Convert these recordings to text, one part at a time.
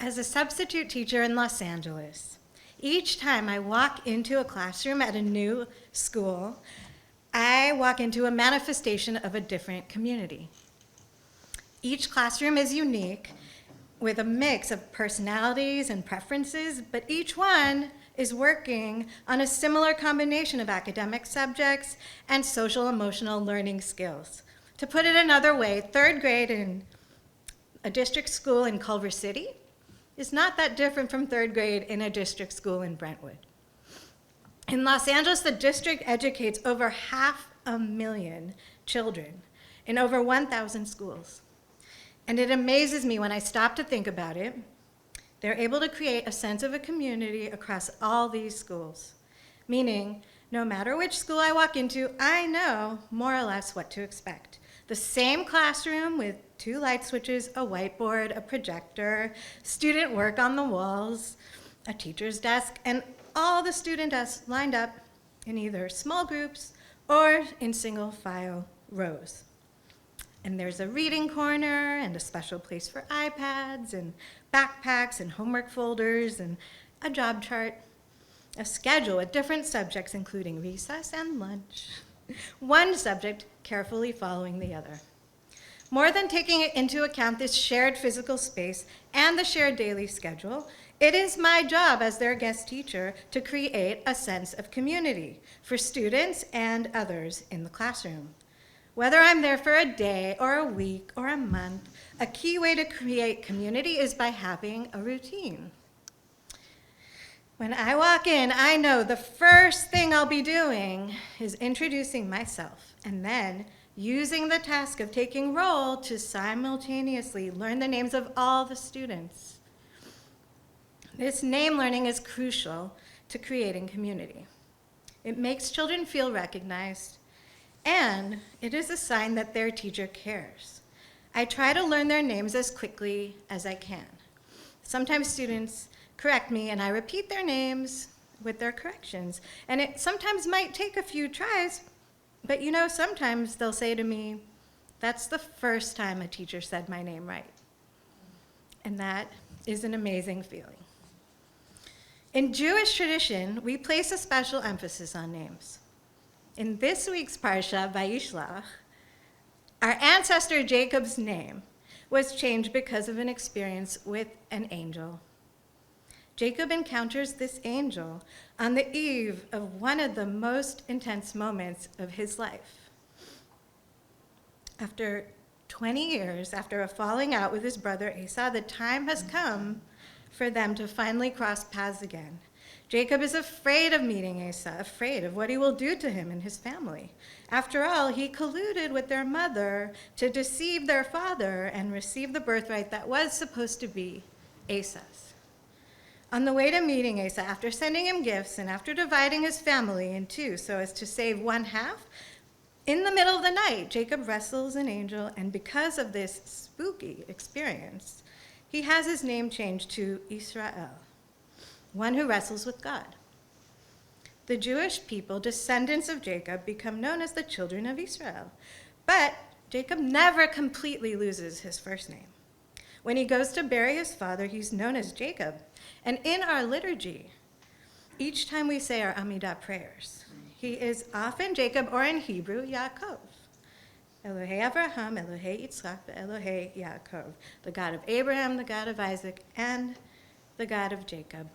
As a substitute teacher in Los Angeles, each time I walk into a classroom at a new school, I walk into a manifestation of a different community. Each classroom is unique with a mix of personalities and preferences, but each one is working on a similar combination of academic subjects and social emotional learning skills. To put it another way, third grade in a district school in Culver City is not that different from third grade in a district school in Brentwood. In Los Angeles, the district educates over 500,000 children in over 1,000 schools. And it amazes me when I stop to think about it. They're able to create a sense of a community across all these schools, meaning no matter which school I walk into, I know more or less what to expect. The same classroom with 2 light switches, a whiteboard, a projector, student work on the walls, a teacher's desk, and all the student desks lined up in either small groups or in single file rows. And there's a reading corner and a special place for iPads and backpacks and homework folders and a job chart, a schedule with different subjects including recess and lunch, one subject carefully following the other. More than taking into account this shared physical space and the shared daily schedule, it is my job as their guest teacher to create a sense of community for students and others in the classroom. Whether I'm there for a day or a week or a month, a key way to create community is by having a routine. When I walk in, I know the first thing I'll be doing is introducing myself and then using the task of taking roll to simultaneously learn the names of all the students. This name learning is crucial to creating community. It makes children feel recognized, and it is a sign that their teacher cares. I try to learn their names as quickly as I can. Sometimes students correct me and I repeat their names with their corrections. And it sometimes might take a few tries, but sometimes they'll say to me, "That's the first time a teacher said my name right." And that is an amazing feeling. In Jewish tradition, we place a special emphasis on names. In this week's Parsha, Vayishlach, our ancestor Jacob's name was changed because of an experience with an angel. Jacob encounters this angel on the eve of one of the most intense moments of his life. After 20 years, after a falling out with his brother Esau, the time has come for them to finally cross paths again. Jacob is afraid of meeting Esau, afraid of what he will do to him and his family. After all, he colluded with their mother to deceive their father and receive the birthright that was supposed to be Esau's. On the way to meeting Esau, after sending him gifts and after dividing his family in two so as to save one half, in the middle of the night, Jacob wrestles an angel, and because of this spooky experience, he has his name changed to Israel, one who wrestles with God. The Jewish people, descendants of Jacob, become known as the children of Israel. But Jacob never completely loses his first name. When he goes to bury his father, he's known as Jacob. And in our liturgy, each time we say our Amidah prayers, he is often Jacob, or in Hebrew, Yaakov. Elohei Avraham, Elohei Yitzchak, Elohei Yaakov, the God of Abraham, the God of Isaac, and the God of Jacob.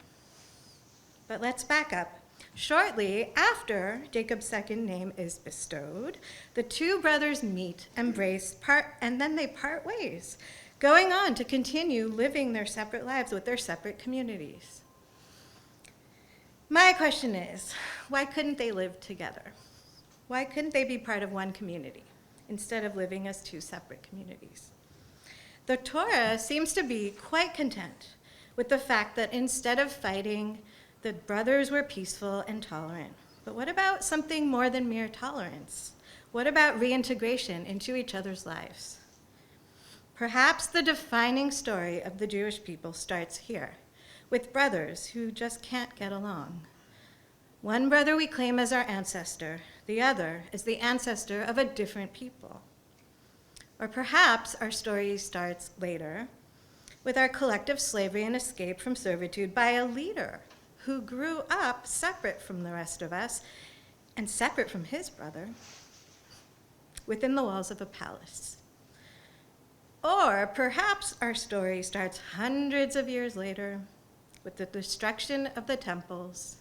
But let's back up. Shortly after Jacob's second name is bestowed, the two brothers meet, embrace, and then they part ways, going on to continue living their separate lives with their separate communities. My question is, why couldn't they live together? Why couldn't they be part of one community instead of living as two separate communities? The Torah seems to be quite content with the fact that instead of fighting, the brothers were peaceful and tolerant. But what about something more than mere tolerance? What about reintegration into each other's lives? Perhaps the defining story of the Jewish people starts here, with brothers who just can't get along. One brother we claim as our ancestor, the other is the ancestor of a different people. Or perhaps our story starts later, with our collective slavery and escape from servitude by a leader who grew up separate from the rest of us and separate from his brother within the walls of a palace. Or perhaps our story starts hundreds of years later with the destruction of the temples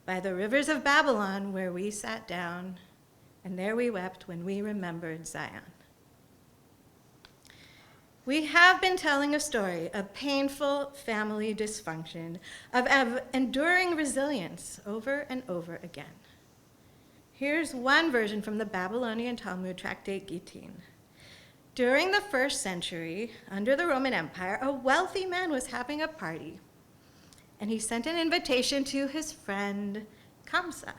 by the rivers of Babylon, where we sat down and there we wept when we remembered Zion. We have been telling a story of painful family dysfunction, of enduring resilience over and over again. Here's one version from the Babylonian Talmud tractate Gittin. During the 1st century, under the Roman Empire, a wealthy man was having a party, and he sent an invitation to his friend Kamsa.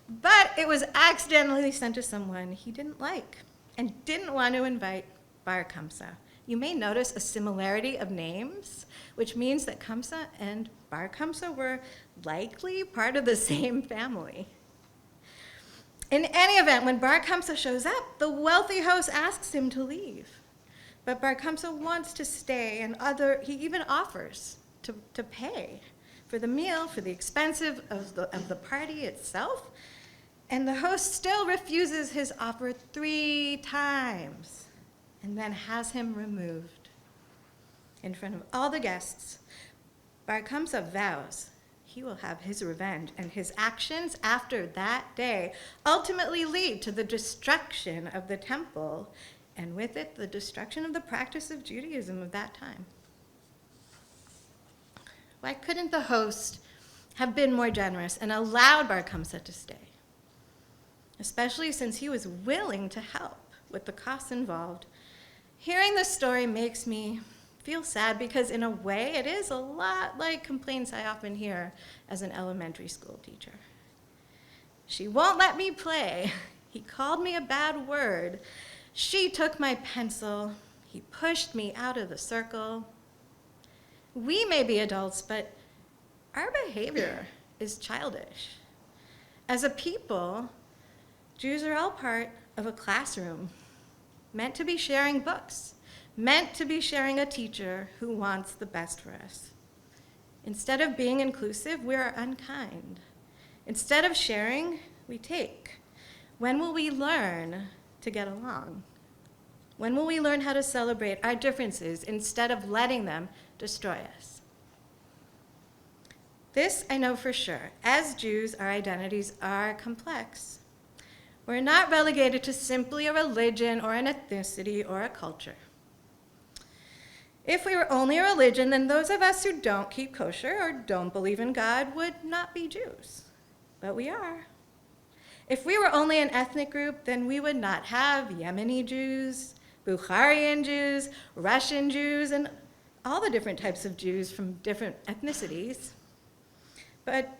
But it was accidentally sent to someone he didn't like and didn't want to invite Bar Kamsa. You may notice a similarity of names, which means that Kamsa and Bar Kamsa were likely part of the same family. In any event, when Bar Kamsa shows up, the wealthy host asks him to leave. But Bar Kamsa wants to stay, and he even offers to pay for the meal, for the expense of the party itself. And the host still refuses his offer 3 times and then has him removed. In front of all the guests, Bar Kamsa vows he will have his revenge, and his actions after that day ultimately lead to the destruction of the temple, and with it, the destruction of the practice of Judaism of that time. Why couldn't the host have been more generous and allowed Bar Kamsa to stay? Especially since he was willing to help with the costs involved. Hearing this story makes me feel sad because in a way it is a lot like complaints I often hear as an elementary school teacher. She won't let me play. He called me a bad word. She took my pencil. He pushed me out of the circle. We may be adults, but our behavior is childish. As a people, Jews are all part of a classroom, meant to be sharing books, meant to be sharing a teacher who wants the best for us. Instead of being inclusive, we are unkind. Instead of sharing, we take. When will we learn to get along? When will we learn how to celebrate our differences instead of letting them destroy us? This I know for sure. As Jews, our identities are complex. We're not relegated to simply a religion or an ethnicity or a culture. If we were only a religion, then those of us who don't keep kosher or don't believe in God would not be Jews. But we are. If we were only an ethnic group, then we would not have Yemeni Jews, Bukharian Jews, Russian Jews, and all the different types of Jews from different ethnicities. But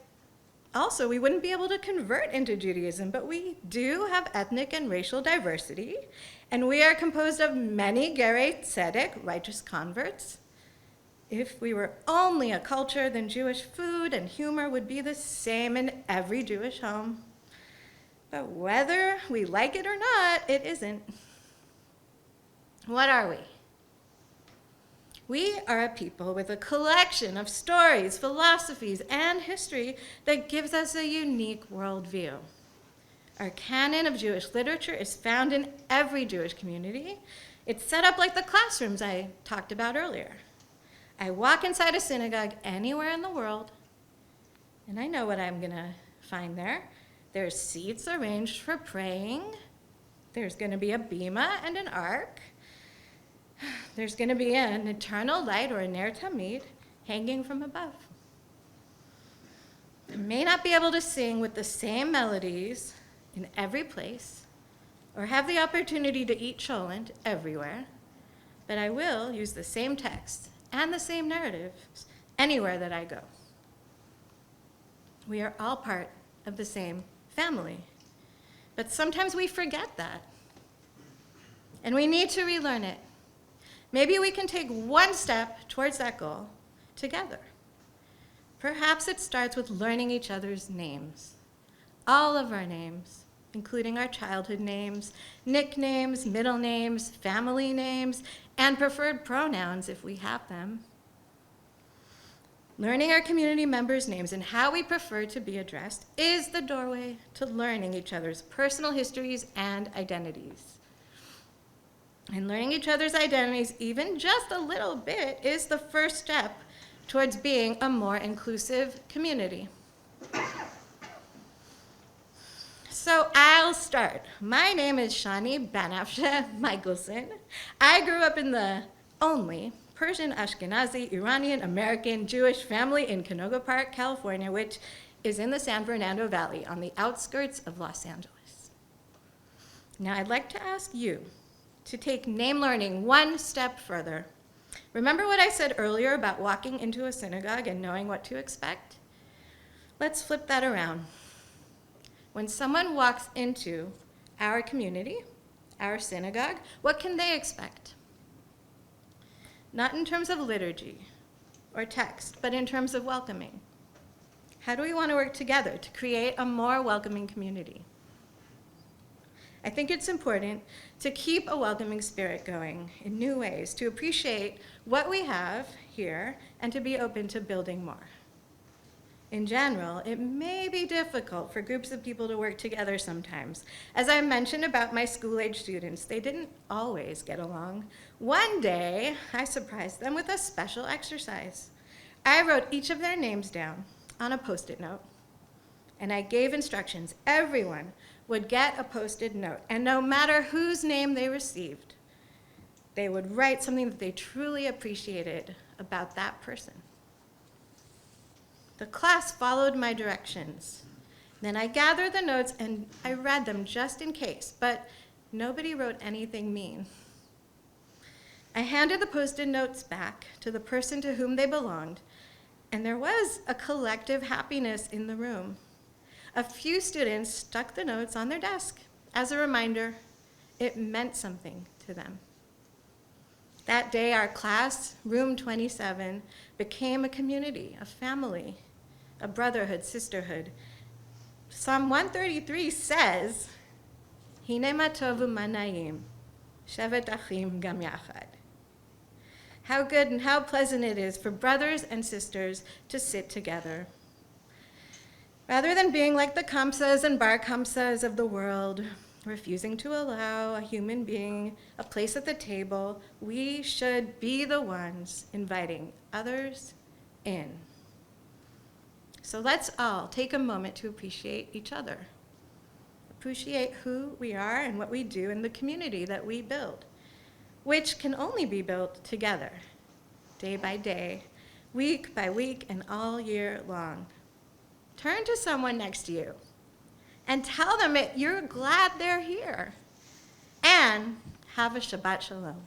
also, we wouldn't be able to convert into Judaism, but we do have ethnic and racial diversity, and we are composed of many Gerei Tzedek, righteous converts. If we were only a culture, then Jewish food and humor would be the same in every Jewish home. But whether we like it or not, it isn't. What are we? We are a people with a collection of stories, philosophies, and history that gives us a unique worldview. Our canon of Jewish literature is found in every Jewish community. It's set up like the classrooms I talked about earlier. I walk inside a synagogue anywhere in the world, and I know what I'm going to find there. There's seats arranged for praying. There's going to be a bima and an ark. There's going to be an eternal light or a ner tamid hanging from above. I may not be able to sing with the same melodies in every place or have the opportunity to eat cholent everywhere, but I will use the same text and the same narratives anywhere that I go. We are all part of the same family, but sometimes we forget that, and we need to relearn it. Maybe we can take one step towards that goal together. Perhaps it starts with learning each other's names, all of our names, including our childhood names, nicknames, middle names, family names, and preferred pronouns if we have them. Learning our community members' names and how we prefer to be addressed is the doorway to learning each other's personal histories and identities. And learning each other's identities, even just a little bit, is the first step towards being a more inclusive community. So I'll start. My name is Shanee B Michaelson. I grew up in the only Persian, Ashkenazi, Iranian, American, Jewish family in Canoga Park, California, which is in the San Fernando Valley on the outskirts of Los Angeles. Now I'd like to ask you to take name learning one step further. Remember what I said earlier about walking into a synagogue and knowing what to expect? Let's flip that around. When someone walks into our community, our synagogue, what can they expect? Not in terms of liturgy or text, but in terms of welcoming. How do we want to work together to create a more welcoming community? I think it's important to keep a welcoming spirit going in new ways, to appreciate what we have here and to be open to building more. In general, it may be difficult for groups of people to work together sometimes. As I mentioned about my school-age students, they didn't always get along. One day, I surprised them with a special exercise. I wrote each of their names down on a Post-it note, and I gave instructions. Everyone would get a Post-it note, and no matter whose name they received, they would write something that they truly appreciated about that person. The class followed my directions. Then I gathered the notes and I read them just in case, but nobody wrote anything mean. I handed the Post-it notes back to the person to whom they belonged, and there was a collective happiness in the room. A few students stuck the notes on their desk as a reminder. It meant something to them. That day, our class, room 27, became a community, a family, a brotherhood, sisterhood. Psalm 133 says, Hine ma tovu manayim, shevet achim gam yachad. How good and how pleasant it is for brothers and sisters to sit together. Rather than being like the Kamsas and Bar Kamsas of the world, refusing to allow a human being a place at the table, we should be the ones inviting others in. So let's all take a moment to appreciate each other. Appreciate who we are and what we do in the community that we build, which can only be built together, day by day, week by week, and all year long. Turn to someone next to you and tell them you're glad they're here. And have a Shabbat Shalom.